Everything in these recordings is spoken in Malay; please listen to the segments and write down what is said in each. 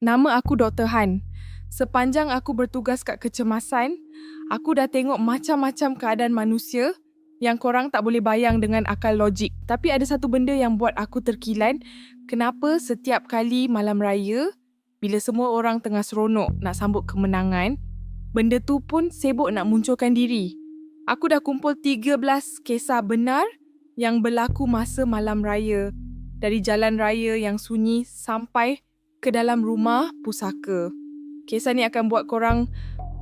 Nama aku Dr. Han. Sepanjang aku bertugas kat kecemasan, aku dah tengok macam-macam keadaan manusia yang korang tak boleh bayang dengan akal logik. Tapi ada satu benda yang buat aku terkilan, kenapa setiap kali malam raya, bila semua orang tengah seronok nak sambut kemenangan, benda tu pun sibuk nak munculkan diri. Aku dah kumpul 13 kisah benar yang berlaku masa malam raya. Dari jalan raya yang sunyi sampai ke dalam rumah pusaka. Kisah ni akan buat korang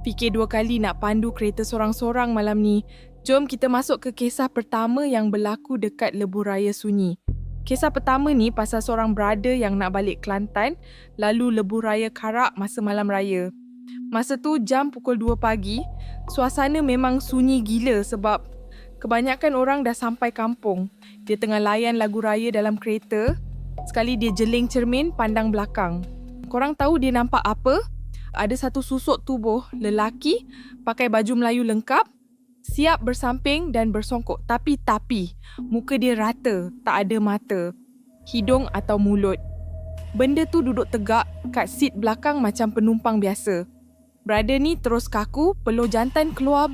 fikir dua kali nak pandu kereta sorang-sorang malam ni. Jom kita masuk ke kisah pertama yang berlaku dekat Lebuh Raya Sunyi. Kisah pertama ni pasal seorang brother yang nak balik Kelantan lalu Lebuh Raya Karak masa malam raya. Masa tu jam pukul 2 pagi, suasana memang sunyi gila sebab kebanyakan orang dah sampai kampung. Dia tengah layan lagu raya dalam kereta. Sekali dia jeling cermin pandang belakang. Korang tahu dia nampak apa? Ada satu susuk tubuh lelaki pakai baju Melayu lengkap, siap bersamping dan bersongkok. Tapi muka dia rata, tak ada mata, hidung atau mulut. Benda tu duduk tegak kat seat belakang macam penumpang biasa. Brother ni terus kaku, peluh jantan keluar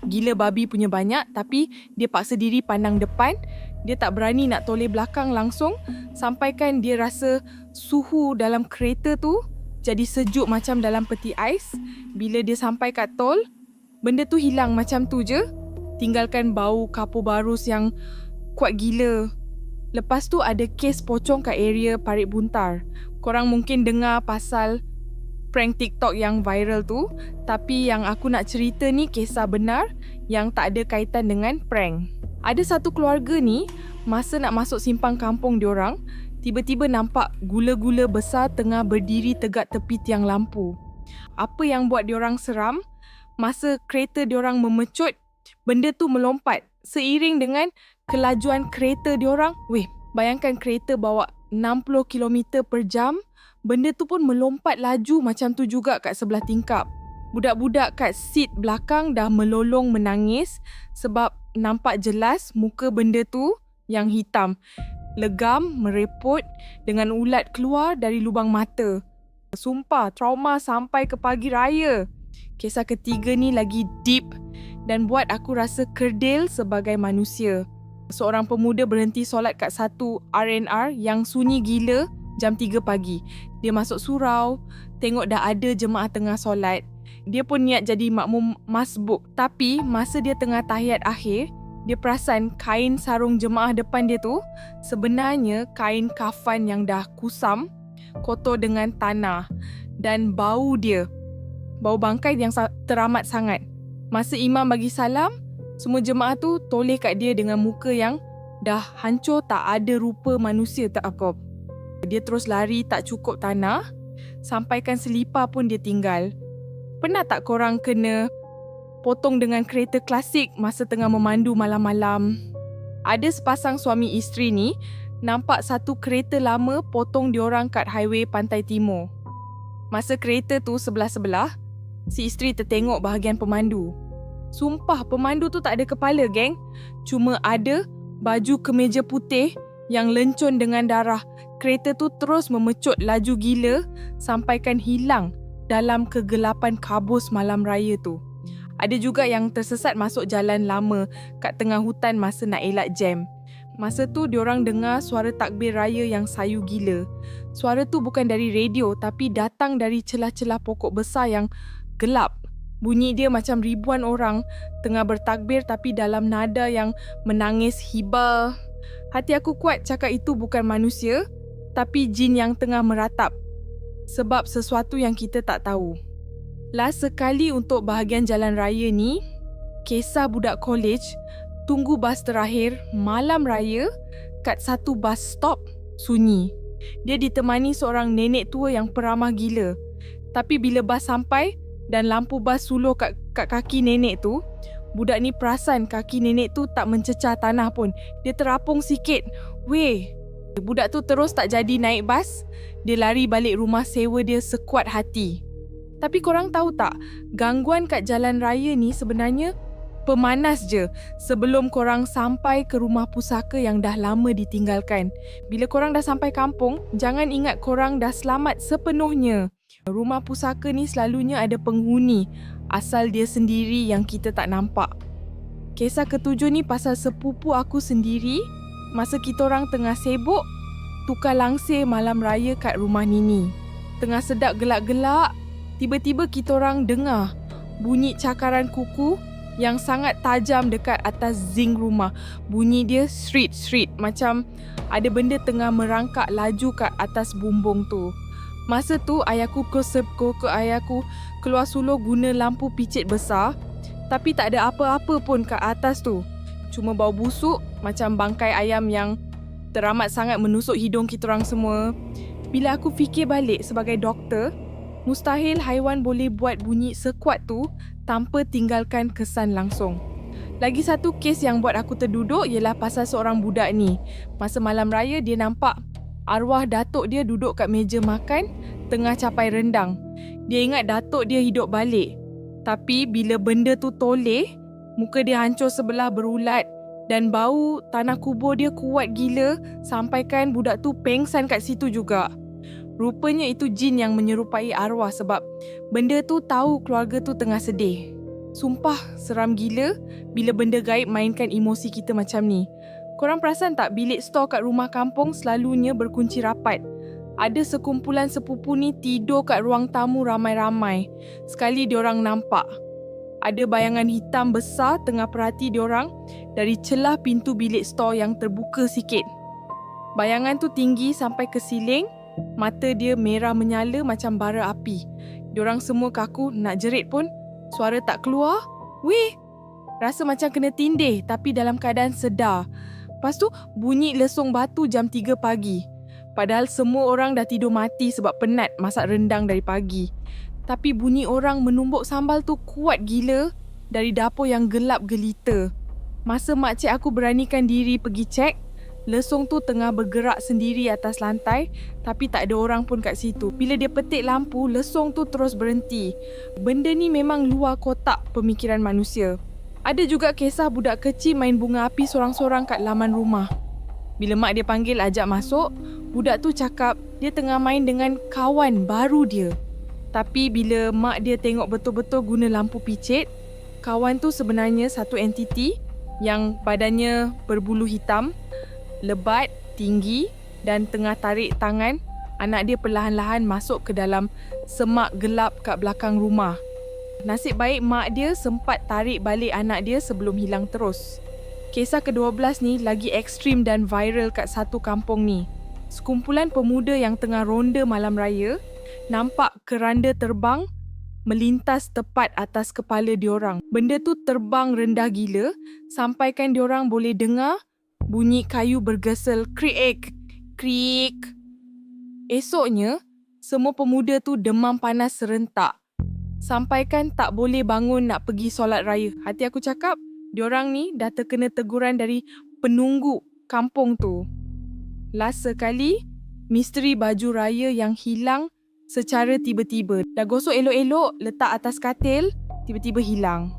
gila babi punya banyak, tapi dia paksa diri pandang depan. Dia tak berani nak toleh belakang langsung, sampaikan dia rasa suhu dalam kereta tu jadi sejuk macam dalam peti ais. Bila dia sampai kat tol, benda tu hilang macam tu je, tinggalkan bau kapur barus yang kuat gila. Lepas tu ada kes pocong kat area Parit Buntar. Korang mungkin dengar pasal prank TikTok yang viral tu, tapi yang aku nak cerita ni kisah benar yang tak ada kaitan dengan prank. Ada satu keluarga ni, masa nak masuk simpang kampung diorang, tiba-tiba nampak gula-gula besar tengah berdiri tegak tepi tiang lampu. Apa yang buat diorang seram, masa kereta diorang memecut, benda tu melompat seiring dengan kelajuan kereta diorang. Bayangkan kereta bawa 60 km per jam, benda tu pun melompat laju macam tu juga kat sebelah tingkap. Budak-budak kat seat belakang dah melolong menangis sebab nampak jelas muka benda tu yang hitam. Legam, mereput dengan ulat keluar dari lubang mata. Sumpah, trauma sampai ke pagi raya. Kisah ketiga ni lagi deep dan buat aku rasa kerdil sebagai manusia. Seorang pemuda berhenti solat kat satu R&R yang sunyi gila jam 3 pagi. Dia masuk surau, tengok dah ada jemaah tengah solat. Dia pun niat jadi makmum masbuk. Tapi masa dia tengah tahiyat akhir, dia perasan kain sarung jemaah depan dia tu sebenarnya kain kafan yang dah kusam, kotor dengan tanah. Dan bau dia, bau bangkai yang teramat sangat. Masa imam bagi salam, semua jemaah tu toleh kat dia dengan muka yang dah hancur, tak ada rupa manusia tak apa. Dia terus lari tak cukup tanah, sampaikan selipar pun dia tinggal. Pernah tak korang kena potong dengan kereta klasik masa tengah memandu malam-malam? Ada sepasang suami isteri ni nampak satu kereta lama potong diorang kat highway Pantai Timur. Masa kereta tu sebelah-sebelah, si isteri tertengok bahagian pemandu. Sumpah, pemandu tu tak ada kepala, geng. Cuma ada baju kemeja putih yang lencun dengan darah. Kereta tu terus memecut laju gila sampaikan hilang dalam kegelapan kabus malam raya tu. Ada juga yang tersesat masuk jalan lama kat tengah hutan masa nak elak jam. Masa tu diorang dengar suara takbir raya yang sayu gila. Suara tu bukan dari radio tapi datang dari celah-celah pokok besar yang gelap. Bunyi dia macam ribuan orang tengah bertakbir tapi dalam nada yang menangis hibah. Hati aku kuat cakap itu bukan manusia, tapi jin yang tengah meratap. Sebab sesuatu yang kita tak tahu. Last sekali untuk bahagian jalan raya ni, kisah budak college tunggu bas terakhir malam raya kat satu bus stop sunyi. Dia ditemani seorang nenek tua yang peramah gila. Tapi bila bas sampai dan lampu bas suluh kat kaki nenek tu, budak ni perasan kaki nenek tu tak mencecah tanah pun. Dia terapung sikit. Budak tu terus tak jadi naik bas. Dia lari balik rumah sewa dia sekuat hati. Tapi korang tahu tak, gangguan kat jalan raya ni sebenarnya Pemanas je sebelum korang sampai ke rumah pusaka yang dah lama ditinggalkan. Bila korang dah sampai kampung, jangan ingat korang dah selamat sepenuhnya. Rumah pusaka ni selalunya ada penghuni, asal dia sendiri yang kita tak nampak. Kisah ketujuh ni pasal sepupu aku sendiri. Masa kita orang tengah sibuk tukar langsir malam raya kat rumah Nini. Tengah sedap gelak-gelak, tiba-tiba kita orang dengar bunyi cakaran kuku yang sangat tajam dekat atas zinc rumah. Bunyi dia shrit-shrit, macam ada benda tengah merangkak laju kat atas bumbung tu. Masa tu ayahku ayahku keluar suluh guna lampu picit besar, tapi tak ada apa-apa pun kat atas tu. Cuma bau busuk macam bangkai ayam yang teramat sangat menusuk hidung kita orang semua. Bila aku fikir balik sebagai doktor, mustahil haiwan boleh buat bunyi sekuat tu tanpa tinggalkan kesan langsung. Lagi satu kes yang buat aku terduduk ialah pasal seorang budak ni. Masa malam raya dia nampak arwah datuk dia duduk kat meja makan tengah capai rendang. Dia ingat datuk dia hidup balik. Tapi bila benda tu toleh, muka dia hancur sebelah berulat dan bau tanah kubur dia kuat gila sampaikan budak tu pengsan kat situ juga. Rupanya itu jin yang menyerupai arwah sebab benda tu tahu keluarga tu tengah sedih. Sumpah seram gila bila benda gaib mainkan emosi kita macam ni. Korang perasan tak bilik stor kat rumah kampung selalunya berkunci rapat? Ada sekumpulan sepupu ni tidur kat ruang tamu ramai-ramai. Sekali diorang nampak ada bayangan hitam besar tengah perhati diorang dari celah pintu bilik stor yang terbuka sikit. Bayangan tu tinggi sampai ke siling. Mata dia merah menyala macam bara api. Diorang semua kaku, nak jerit pun suara tak keluar. Weh, rasa macam kena tindih tapi dalam keadaan sedar. Lepas tu bunyi lesung batu jam 3 pagi. Padahal semua orang dah tidur mati sebab penat masak rendang dari pagi. Tapi bunyi orang menumbuk sambal tu kuat gila dari dapur yang gelap gelita. Masa makcik aku beranikan diri pergi cek, lesung tu tengah bergerak sendiri atas lantai tapi tak ada orang pun kat situ. Bila dia petik lampu, lesung tu terus berhenti. Benda ni memang luar kotak pemikiran manusia. Ada juga kisah budak kecil main bunga api sorang-sorang kat laman rumah. Bila mak dia panggil ajak masuk, budak tu cakap dia tengah main dengan kawan baru dia. Tapi bila mak dia tengok betul-betul guna lampu picit, kawan tu sebenarnya satu entiti yang badannya berbulu hitam, lebat, tinggi dan tengah tarik tangan anak dia perlahan-lahan masuk ke dalam semak gelap kat belakang rumah. Nasib baik mak dia sempat tarik balik anak dia sebelum hilang terus. Kisah ke-12 ni lagi ekstrim dan viral kat satu kampung ni. Sekumpulan pemuda yang tengah ronda malam raya nampak keranda terbang melintas tepat atas kepala diorang. Benda tu terbang rendah gila sampaikan diorang boleh dengar bunyi kayu bergesel kriik, kriik. Esoknya, semua pemuda tu demam panas serentak. Sampaikan tak boleh bangun nak pergi solat raya. Hati aku cakap, diorang ni dah terkena teguran dari penunggu kampung tu. Last sekali, misteri baju raya yang hilang secara tiba-tiba. Dah gosok elok-elok, letak atas katil, tiba-tiba hilang.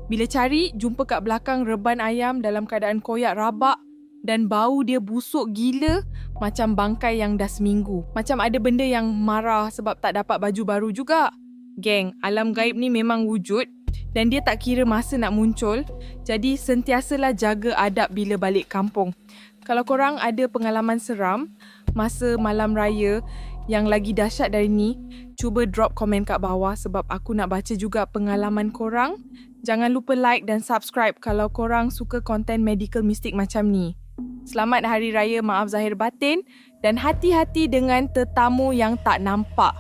Bila cari, jumpa kat belakang reban ayam dalam keadaan koyak rabak dan bau dia busuk gila macam bangkai yang dah seminggu. Macam ada benda yang marah sebab tak dapat baju baru juga. Geng, alam gaib ni memang wujud dan dia tak kira masa nak muncul. Jadi sentiasalah jaga adab bila balik kampung. Kalau korang ada pengalaman seram masa malam raya yang lagi dahsyat dari ni, cuba drop komen kat bawah sebab aku nak baca juga pengalaman korang. Jangan lupa like dan subscribe kalau korang suka konten medical mistik macam ni. Selamat Hari Raya Maaf Zahir Batin dan hati-hati dengan tetamu yang tak nampak.